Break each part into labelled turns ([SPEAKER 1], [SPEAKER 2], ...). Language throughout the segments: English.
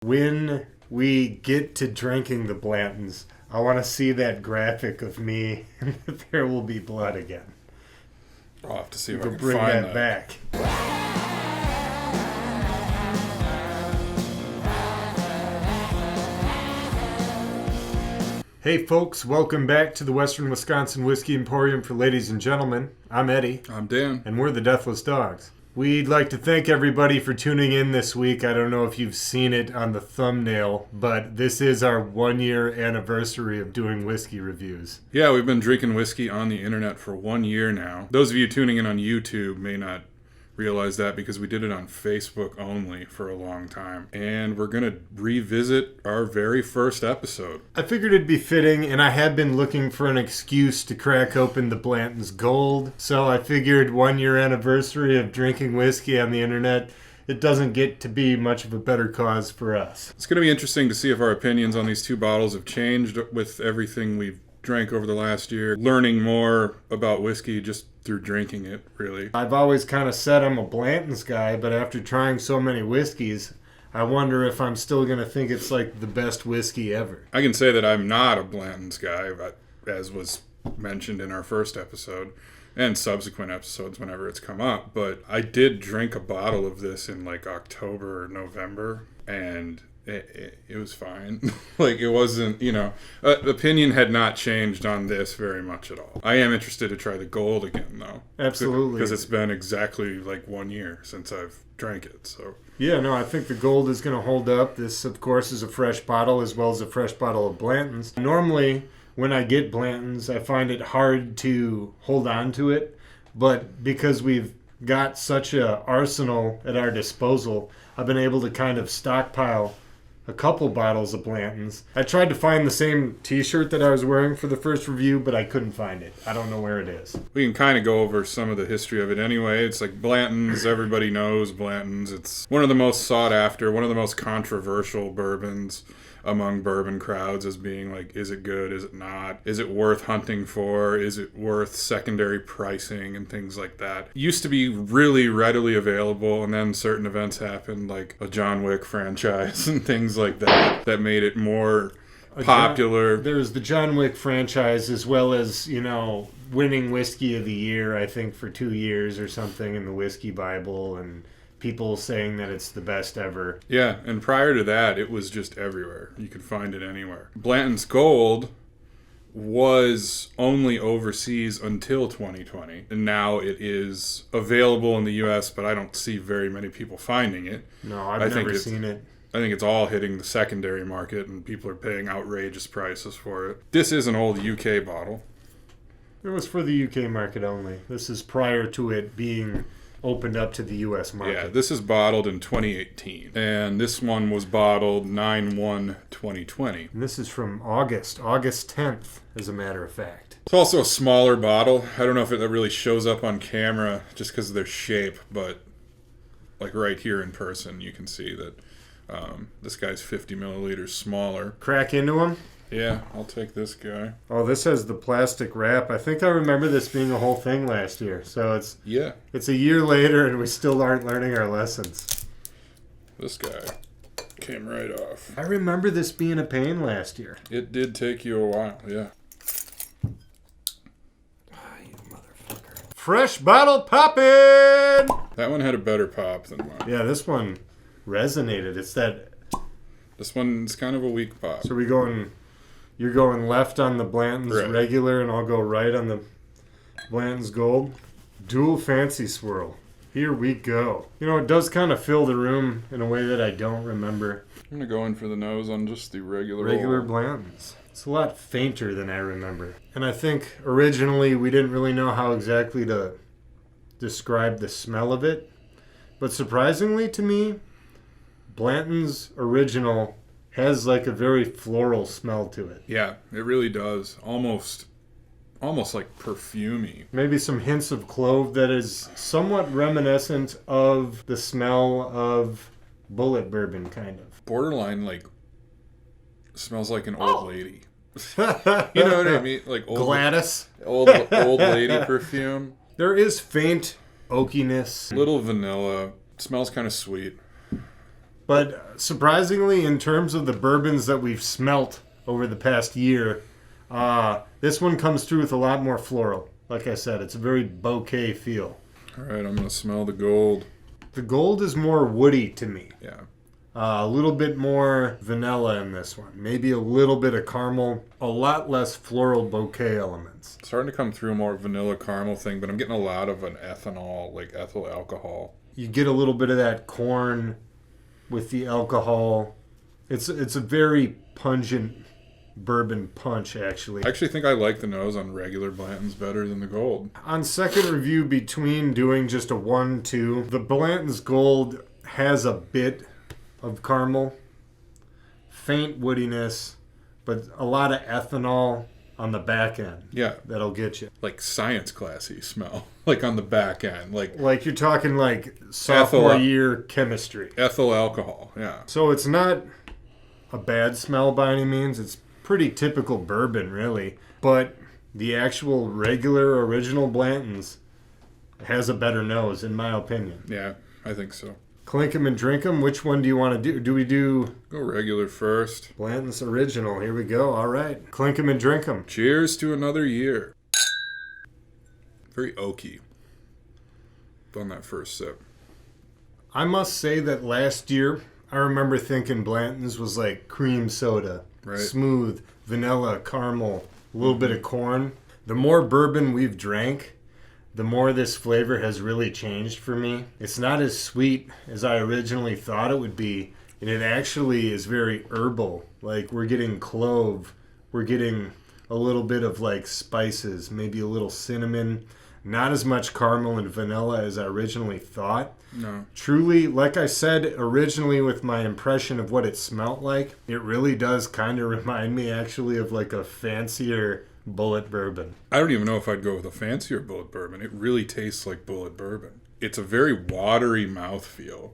[SPEAKER 1] When we get to drinking the Blantons, I want to see that graphic of me and There Will Be Blood again.
[SPEAKER 2] I'll have to see if I
[SPEAKER 1] We'll
[SPEAKER 2] can
[SPEAKER 1] bring
[SPEAKER 2] find
[SPEAKER 1] that back. Hey folks, welcome back to the Western Wisconsin Whiskey Emporium for ladies and gentlemen. I'm Eddie.
[SPEAKER 2] I'm Dan.
[SPEAKER 1] And we're the Deathless Dogs. We'd like to thank everybody for tuning in this week. I don't know if you've seen it on the thumbnail, but this is our 1-year anniversary of doing whiskey reviews.
[SPEAKER 2] Yeah, we've been drinking whiskey on the internet for 1 year now. Those of you tuning in on YouTube may not realize that because we did it on Facebook only for a long time. And we're going to revisit our very first episode.
[SPEAKER 1] I figured it'd be fitting, and I had been looking for an excuse to crack open the Blanton's Gold. So I figured 1-year anniversary of drinking whiskey on the internet, it doesn't get to be much of a better cause for us.
[SPEAKER 2] It's going to be interesting to see if our opinions on these two bottles have changed with everything we've drank over the last year. Learning more about whiskey just through drinking it, really.
[SPEAKER 1] I've always kind of said I'm a Blanton's guy, but after trying so many whiskeys, I wonder if I'm still going to think it's like the best whiskey ever.
[SPEAKER 2] I can say that I'm not a Blanton's guy, as was mentioned in our first episode and subsequent episodes whenever it's come up. But I did drink a bottle of this in like October or November, and it was fine. Like, it wasn't, opinion had not changed on this very much at all. I am interested to try the Gold again, though.
[SPEAKER 1] Absolutely.
[SPEAKER 2] Because it's been exactly like 1 year since I've drank it, so.
[SPEAKER 1] Yeah, no, I think the Gold is going to hold up. This, of course, is a fresh bottle as well as a fresh bottle of Blanton's. Normally, when I get Blanton's, I find it hard to hold on to it. But because we've got such an arsenal at our disposal, I've been able to kind of stockpile a couple bottles of Blanton's. I tried to find the same t-shirt that I was wearing for the first review, but I couldn't find it. I don't know where it is.
[SPEAKER 2] We can kind of go over some of the history of it anyway. It's like Blanton's, everybody knows Blanton's. It's one of the most sought after, one of the most controversial bourbons among bourbon crowds, as being like, is it good, is it not, is it worth hunting for, is it worth secondary pricing and things like that. It used to be really readily available, and then certain events happened, like a John Wick franchise and things like that made it more popular.
[SPEAKER 1] There's the John Wick franchise, as well as, winning Whiskey of the Year, I think, for 2 years or something in the Whiskey Bible, and people saying that it's the best ever.
[SPEAKER 2] Yeah, and prior to that, it was just everywhere. You could find it anywhere. Blanton's Gold was only overseas until 2020, and now it is available in the U.S., but I don't see very many people finding it.
[SPEAKER 1] No, I've never seen it.
[SPEAKER 2] I think it's all hitting the secondary market, and people are paying outrageous prices for it. This is an old UK bottle.
[SPEAKER 1] It was for the UK market only. This is prior to it being opened up to the U.S. market.
[SPEAKER 2] Yeah, this is bottled in 2018. And this one was bottled 9/1/2020.
[SPEAKER 1] And this is from August 10th, as a matter of fact.
[SPEAKER 2] It's also a smaller bottle. I don't know if it really shows up on camera just because of their shape, but like right here in person, you can see that this guy's 50 milliliters smaller.
[SPEAKER 1] Crack into him?
[SPEAKER 2] Yeah, I'll take this guy.
[SPEAKER 1] Oh, this has the plastic wrap. I think I remember this being a whole thing last year. So it's a year later and we still aren't learning our lessons.
[SPEAKER 2] This guy came right off.
[SPEAKER 1] I remember this being a pain last year.
[SPEAKER 2] It did take you a while, yeah.
[SPEAKER 1] You motherfucker. Fresh bottle poppin'!
[SPEAKER 2] That one had a better pop than mine.
[SPEAKER 1] Yeah, this one resonated.
[SPEAKER 2] This one's kind of a weak pop.
[SPEAKER 1] So you're going left on the Blanton's regular, and I'll go right on the Blanton's Gold. Dual fancy swirl. Here we go. It does kind of fill the room in a way that I don't remember.
[SPEAKER 2] I'm going to go in for the nose on just the
[SPEAKER 1] regular Blanton's. It's a lot fainter than I remember. And I think originally we didn't really know how exactly to describe the smell of it. But surprisingly to me, Blanton's original has like a very floral smell to it.
[SPEAKER 2] Yeah, it really does. Almost like perfumey.
[SPEAKER 1] Maybe some hints of clove that is somewhat reminiscent of the smell of bullet bourbon, kind of.
[SPEAKER 2] Borderline, like, smells like an old lady. You know what I mean? Like
[SPEAKER 1] Gladys.
[SPEAKER 2] Old lady perfume.
[SPEAKER 1] There is faint oakiness.
[SPEAKER 2] Little vanilla. It smells kind of sweet.
[SPEAKER 1] But surprisingly, in terms of the bourbons that we've smelt over the past year, this one comes through with a lot more floral. Like I said, it's a very bouquet feel.
[SPEAKER 2] All right, I'm going to smell the gold.
[SPEAKER 1] The gold is more woody to me.
[SPEAKER 2] Yeah.
[SPEAKER 1] A little bit more vanilla in this one. Maybe a little bit of caramel. A lot less floral bouquet elements.
[SPEAKER 2] Starting to come through more vanilla caramel thing, but I'm getting a lot of an ethanol, like ethyl alcohol.
[SPEAKER 1] You get a little bit of that corn with the alcohol. It's a very pungent bourbon punch, actually.
[SPEAKER 2] I actually think I like the nose on regular Blanton's better than the gold.
[SPEAKER 1] On second review, between doing just a 1-2, the Blanton's Gold has a bit of caramel, faint woodiness, but a lot of ethanol on the back end.
[SPEAKER 2] Yeah.
[SPEAKER 1] That'll get you.
[SPEAKER 2] Like science classy smell. Like on the back end.
[SPEAKER 1] Like you're talking like sophomore year chemistry.
[SPEAKER 2] Ethyl alcohol, yeah.
[SPEAKER 1] So it's not a bad smell by any means. It's pretty typical bourbon, really. But the actual regular original Blanton's has a better nose, in my opinion.
[SPEAKER 2] Yeah, I think so.
[SPEAKER 1] Clink 'em and drink 'em. Which one do you want to do? Do we do
[SPEAKER 2] Go regular first.
[SPEAKER 1] Blanton's original? Here we go. All right. Clink 'em and drink 'em.
[SPEAKER 2] Cheers to another year. Very oaky on that first sip.
[SPEAKER 1] I must say that last year, I remember thinking Blanton's was like cream soda.
[SPEAKER 2] Right.
[SPEAKER 1] Smooth, vanilla, caramel, a little bit of corn. The more bourbon we've drank, the more this flavor has really changed for me. It's not as sweet as I originally thought it would be, and it actually is very herbal. Like we're getting clove, we're getting a little bit of like spices, maybe a little cinnamon. Not as much caramel and vanilla as I originally thought.
[SPEAKER 2] No.
[SPEAKER 1] Truly, like I said originally with my impression of what it smelt like, it really does kind of remind me actually of like a fancier bullet bourbon.
[SPEAKER 2] I don't even know if I'd go with a fancier bullet bourbon. It really tastes like bullet bourbon. It's a very watery mouthfeel.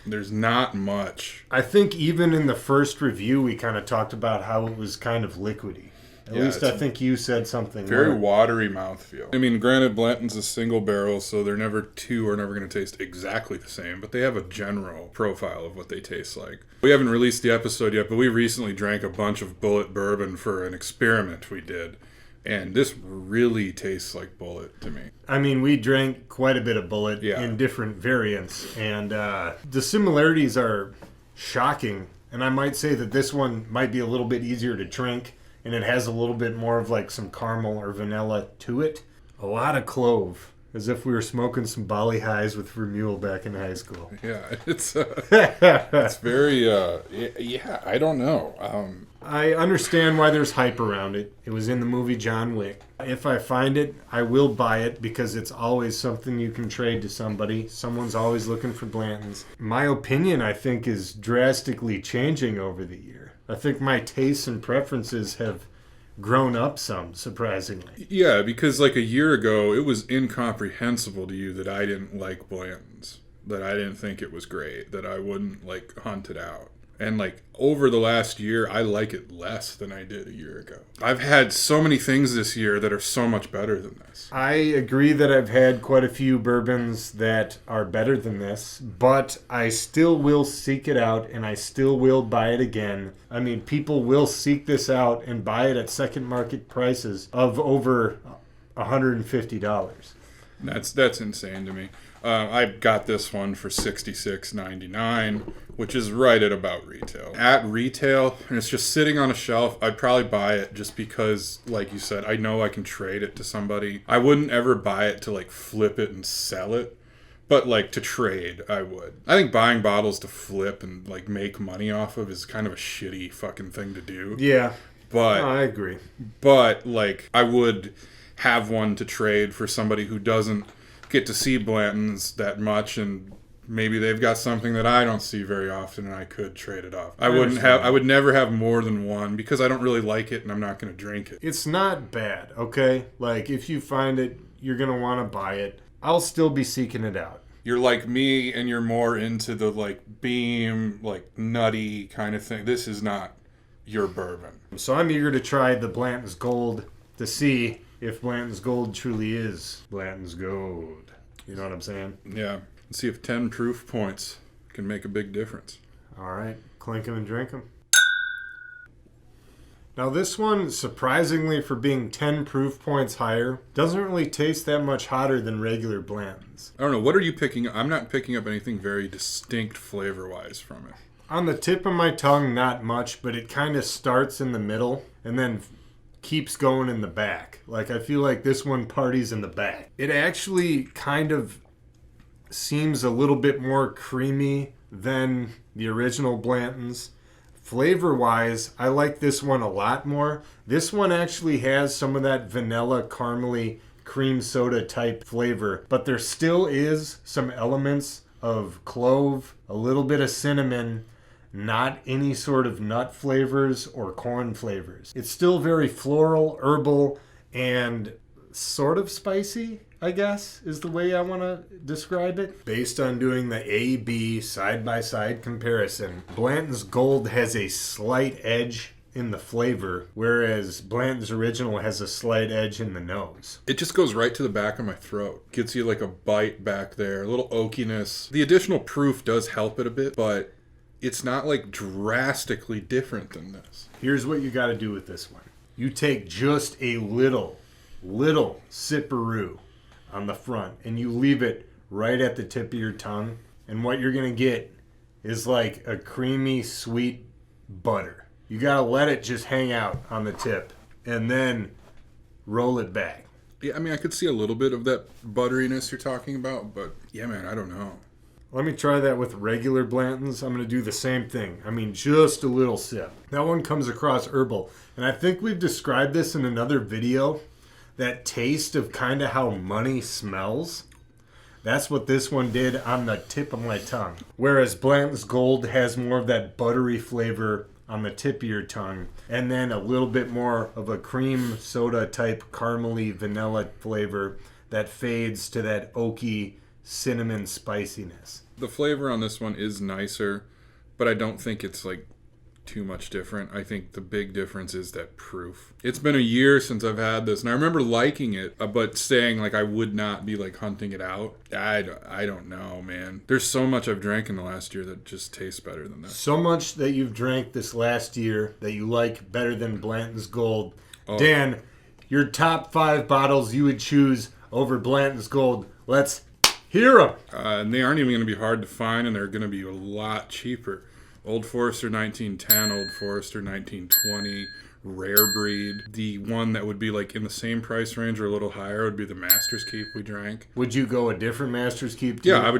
[SPEAKER 2] There's not much.
[SPEAKER 1] I think even in the first review, we kind of talked about how it was kind of liquidy. At least I think you said something.
[SPEAKER 2] Very watery mouthfeel. I mean, granted, Blanton's a single barrel, so they're never going to taste exactly the same, but they have a general profile of what they taste like. We haven't released the episode yet, but we recently drank a bunch of bullet bourbon for an experiment we did, and this really tastes like bullet to me.
[SPEAKER 1] I mean, we drank quite a bit of bullet in different variants, and the similarities are shocking, and I might say that this one might be a little bit easier to drink. And it has a little bit more of like some caramel or vanilla to it. A lot of clove, as if we were smoking some Bali Highs with Vermule back in high school.
[SPEAKER 2] Yeah, it's very, yeah, I don't know.
[SPEAKER 1] I understand why there's hype around it. It was in the movie John Wick. If I find it, I will buy it because it's always something you can trade to somebody. Someone's always looking for Blanton's. My opinion, I think, is drastically changing over the year. I think my tastes and preferences have grown up some, surprisingly.
[SPEAKER 2] Yeah, because like a year ago, it was incomprehensible to you that I didn't like Blanton's, that I didn't think it was great, that I wouldn't like hunt it out. And like over the last year, I like it less than I did a year ago. I've had so many things this year that are so much better than this.
[SPEAKER 1] I agree that I've had quite a few bourbons that are better than this, but I still will seek it out and I still will buy it again. I mean, people will seek this out and buy it at second market prices of over $150.
[SPEAKER 2] That's insane to me. I got this one for $66.99, which is right at about retail. At retail, and it's just sitting on a shelf, I'd probably buy it just because, like you said, I know I can trade it to somebody. I wouldn't ever buy it to, like, flip it and sell it, but, like, to trade, I would. I think buying bottles to flip and, like, make money off of is kind of a shitty fucking thing to do.
[SPEAKER 1] Yeah,
[SPEAKER 2] but
[SPEAKER 1] I agree.
[SPEAKER 2] But, like, I would have one to trade for somebody who doesn't get to see Blanton's that much, and maybe they've got something that I don't see very often, and I could trade it off. I would never have more than one because I don't really like it, and I'm not going to drink it.
[SPEAKER 1] It's not bad, okay? Like, if you find it, you're going to want to buy it. I'll still be seeking it out.
[SPEAKER 2] You're like me, and you're more into the, like, beam, like, nutty kind of thing. This is not your bourbon.
[SPEAKER 1] So I'm eager to try the Blanton's Gold to see if Blanton's Gold truly is Blanton's Gold. You know what I'm saying?
[SPEAKER 2] Yeah. Let's see if 10 proof points can make a big difference.
[SPEAKER 1] All right, clink them and drink them. Now this one, surprisingly for being 10 proof points higher, doesn't really taste that much hotter than regular Blantons.
[SPEAKER 2] I don't know. What are you picking up? I'm not picking up anything very distinct flavor-wise from it.
[SPEAKER 1] On the tip of my tongue, not much, but it kind of starts in the middle and then keeps going in the back. Like, I feel like this one parties in the back. It actually kind of seems a little bit more creamy than the original Blantons. Flavor-wise, I like this one a lot more. This one actually has some of that vanilla caramely cream soda type flavor, but there still is some elements of clove, a little bit of cinnamon, not any sort of nut flavors or corn flavors. It's still very floral, herbal, and sort of spicy, I guess, is the way I want to describe it. Based on doing the A-B side-by-side comparison, Blanton's Gold has a slight edge in the flavor, whereas Blanton's Original has a slight edge in the nose.
[SPEAKER 2] It just goes right to the back of my throat. Gets you like a bite back there, a little oakiness. The additional proof does help it a bit, but it's not like drastically different than this.
[SPEAKER 1] Here's what you got to do with this one. You take just a little sipperoo on the front and you leave it right at the tip of your tongue, and what you're going to get is like a creamy sweet butter. You got to let it just hang out on the tip and then roll it back.
[SPEAKER 2] Yeah, I mean, I could see a little bit of that butteriness you're talking about, but yeah, man, I don't know.
[SPEAKER 1] Let me try that with regular Blantons. I'm going to do the same thing. I mean, just a little sip. That one comes across herbal. And I think we've described this in another video. That taste of kind of how money smells. That's what this one did on the tip of my tongue. Whereas Blanton's Gold has more of that buttery flavor on the tip of your tongue. And then a little bit more of a cream soda type caramely vanilla flavor that fades to that oaky cinnamon spiciness.
[SPEAKER 2] The flavor on this one is nicer, but I don't think it's like too much different. I think the big difference is that proof. It's been a year since I've had this, and I remember liking it, but saying like I would not be like hunting it out. I don't know, man. There's so much I've drank in the last year that just tastes better than this.
[SPEAKER 1] So much that you've drank this last year that you like better than Blanton's Gold.
[SPEAKER 2] Oh.
[SPEAKER 1] Dan, your top 5 bottles you would choose over Blanton's Gold. Let's hear them.
[SPEAKER 2] And they aren't even going to be hard to find, and they're going to be a lot cheaper. Old Forester 1910, Old Forester 1920, Rare Breed. The one that would be like in the same price range or a little higher would be the Master's Keep we drank.
[SPEAKER 1] Would you go a different Master's Keep too?
[SPEAKER 2] Yeah, I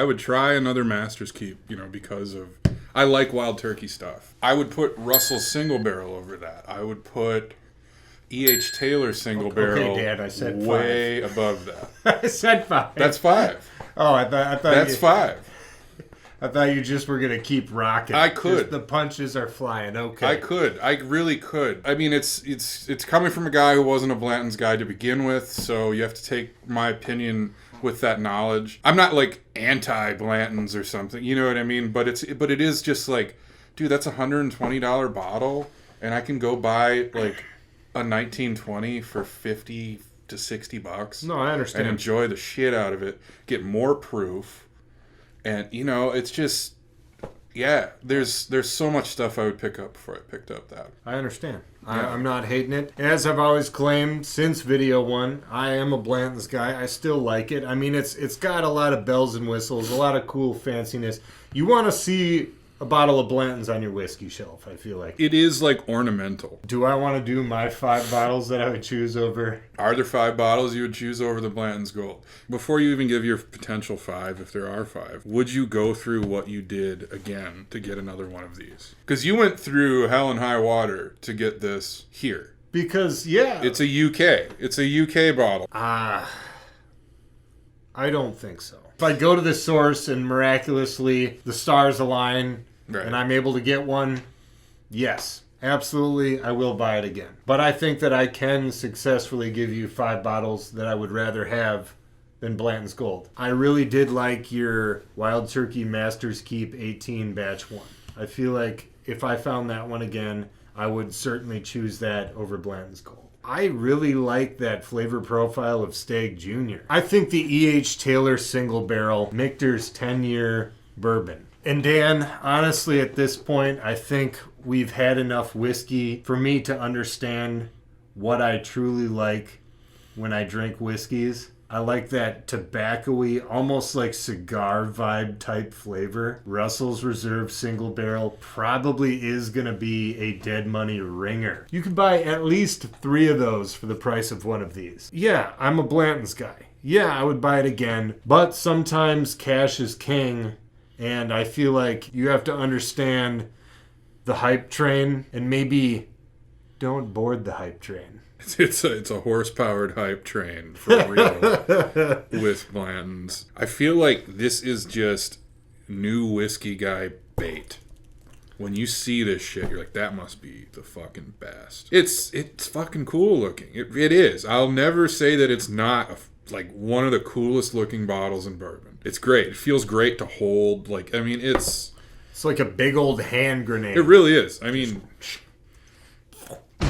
[SPEAKER 2] would try another Master's Keep, because of I like Wild Turkey stuff. I would put Russell's Single Barrel over that. I would put E.H. Taylor Single Barrel
[SPEAKER 1] Dad, I said
[SPEAKER 2] way
[SPEAKER 1] 5.
[SPEAKER 2] above that.
[SPEAKER 1] I said 5.
[SPEAKER 2] That's 5.
[SPEAKER 1] Oh, I thought
[SPEAKER 2] That's 5.
[SPEAKER 1] I thought you just were going to keep rocking.
[SPEAKER 2] I could.
[SPEAKER 1] Just the punches are flying. Okay.
[SPEAKER 2] I could. I really could. I mean, it's coming from a guy who wasn't a Blanton's guy to begin with, so you have to take my opinion with that knowledge. I'm not like anti-Blanton's or something, you know what I mean? But it is just like, dude, that's a $120 bottle, and I can go buy like a 1920 for $50 to $60.
[SPEAKER 1] No, I understand.
[SPEAKER 2] And enjoy the shit out of it. Get more proof. And, it's just, yeah, there's so much stuff I would pick up before I picked up that.
[SPEAKER 1] I understand.
[SPEAKER 2] Yeah.
[SPEAKER 1] I'm not hating it. As I've always claimed since video 1, I am a Blanton's guy. I still like it. I mean, it's got a lot of bells and whistles, a lot of cool fanciness. You want to see a bottle of Blanton's on your whiskey shelf, I feel like.
[SPEAKER 2] It is like ornamental.
[SPEAKER 1] Do I want to do my 5 bottles that I would choose over?
[SPEAKER 2] Are there 5 bottles you would choose over the Blanton's Gold? Before you even give your potential 5, if there are 5, would you go through what you did again to get another one of these? Because you went through hell and high water to get this here.
[SPEAKER 1] Because, yeah.
[SPEAKER 2] It's a UK. It's a UK bottle.
[SPEAKER 1] I don't think so. If I go to the source and miraculously the stars align, right, and I'm able to get one, yes, absolutely, I will buy it again. But I think that I can successfully give you 5 bottles that I would rather have than Blanton's Gold. I really did like your Wild Turkey Master's Keep 18 Batch 1. I feel like if I found that one again, I would certainly choose that over Blanton's Gold. I really like that flavor profile of Stag Jr. I think the E.H. Taylor Single Barrel Michter's 10-year bourbon And Dan, honestly, at this point, I think we've had enough whiskey for me to understand what I truly like when I drink whiskeys. I like that tobacco-y, almost like cigar vibe type flavor. Russell's Reserve Single Barrel probably is going to be a dead money ringer. You can buy at least 3 of those for the price of one of these. Yeah, I'm a Blanton's guy. Yeah, I would buy it again. But sometimes cash is king, and I feel like you have to understand the hype train and maybe don't board the hype train.
[SPEAKER 2] It's a horse-powered hype train for real with Blanton's. I feel like this is just new whiskey guy bait. When you see this shit, you're like, that must be the fucking best. It's fucking cool looking. It is. I'll never say that it's not like one of the coolest looking bottles in bourbon. It's great. It feels great to hold. Like, I mean, it's
[SPEAKER 1] like a big old hand grenade.
[SPEAKER 2] It really is. I mean,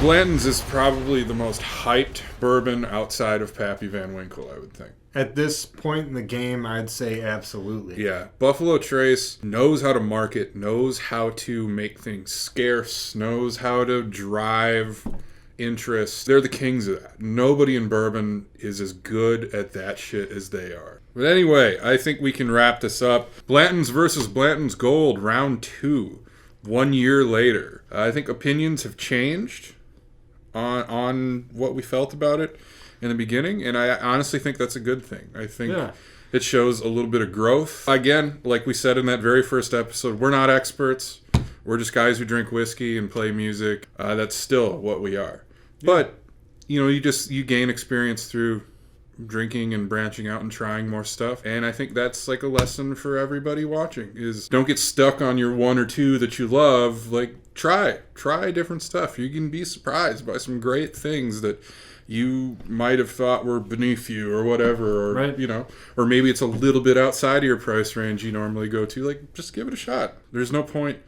[SPEAKER 2] Blanton's is probably the most hyped bourbon outside of Pappy Van Winkle, I would think.
[SPEAKER 1] At this point in the game, I'd say absolutely.
[SPEAKER 2] Yeah. Buffalo Trace knows how to market, knows how to make things scarce, knows how to drive interest. They're the kings of that. Nobody in bourbon is as good at that shit as they are. But anyway, I think we can wrap this up. Blanton's versus Blanton's Gold, round 2. 1 year later. I think opinions have changed on what we felt about it in the beginning, and I honestly think that's a good thing. I think it shows a little bit of growth. Again, like we said in that very first episode, we're not experts. We're just guys who drink whiskey and play music. That's still what we are. Yeah. But, you know, you gain experience through drinking and branching out and trying more stuff. And I think that's like a lesson for everybody watching is don't get stuck on your 1 or 2 that you love. Like try different stuff. You can be surprised by some great things that you might have thought were beneath you or whatever, or
[SPEAKER 1] right.
[SPEAKER 2] You know, or maybe it's a little bit outside of your price range you normally go to. Like just give it a shot. There's no point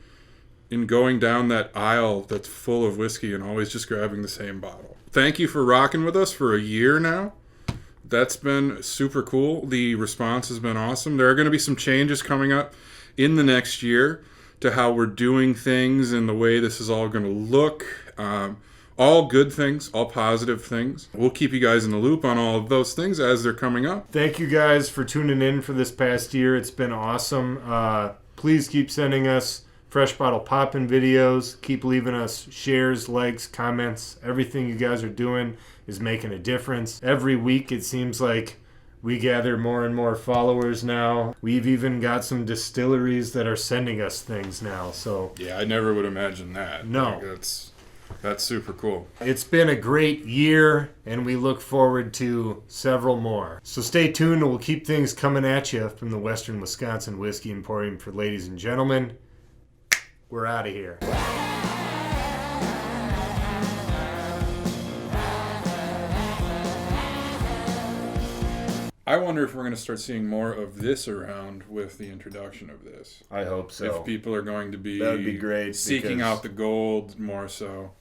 [SPEAKER 2] in going down that aisle that's full of whiskey and always just grabbing the same bottle. Thank you for rocking with us for a year now. That's been super cool. The response has been awesome. There are going to be some changes coming up in the next year to how we're doing things and the way this is all going to look. All good things, all positive things. We'll keep you guys in the loop on all of those things as they're coming up.
[SPEAKER 1] Thank you guys for tuning in for this past year. It's been awesome. Please keep sending us Fresh Bottle Poppin' videos. Keep leaving us shares, likes, comments. Everything you guys are doing is making a difference. Every week it seems like we gather more and more followers now. We've even got some distilleries that are sending us things now. So
[SPEAKER 2] yeah, I never would imagine that.
[SPEAKER 1] No.
[SPEAKER 2] Like, that's super cool.
[SPEAKER 1] It's been a great year, and we look forward to several more. So stay tuned, and we'll keep things coming at you from the Western Wisconsin Whiskey Emporium for ladies and gentlemen. We're out of here.
[SPEAKER 2] I wonder if we're going to start seeing more of this around with the introduction of this.
[SPEAKER 1] I hope so.
[SPEAKER 2] If people are going to be
[SPEAKER 1] that would be great,
[SPEAKER 2] seeking out the gold more so.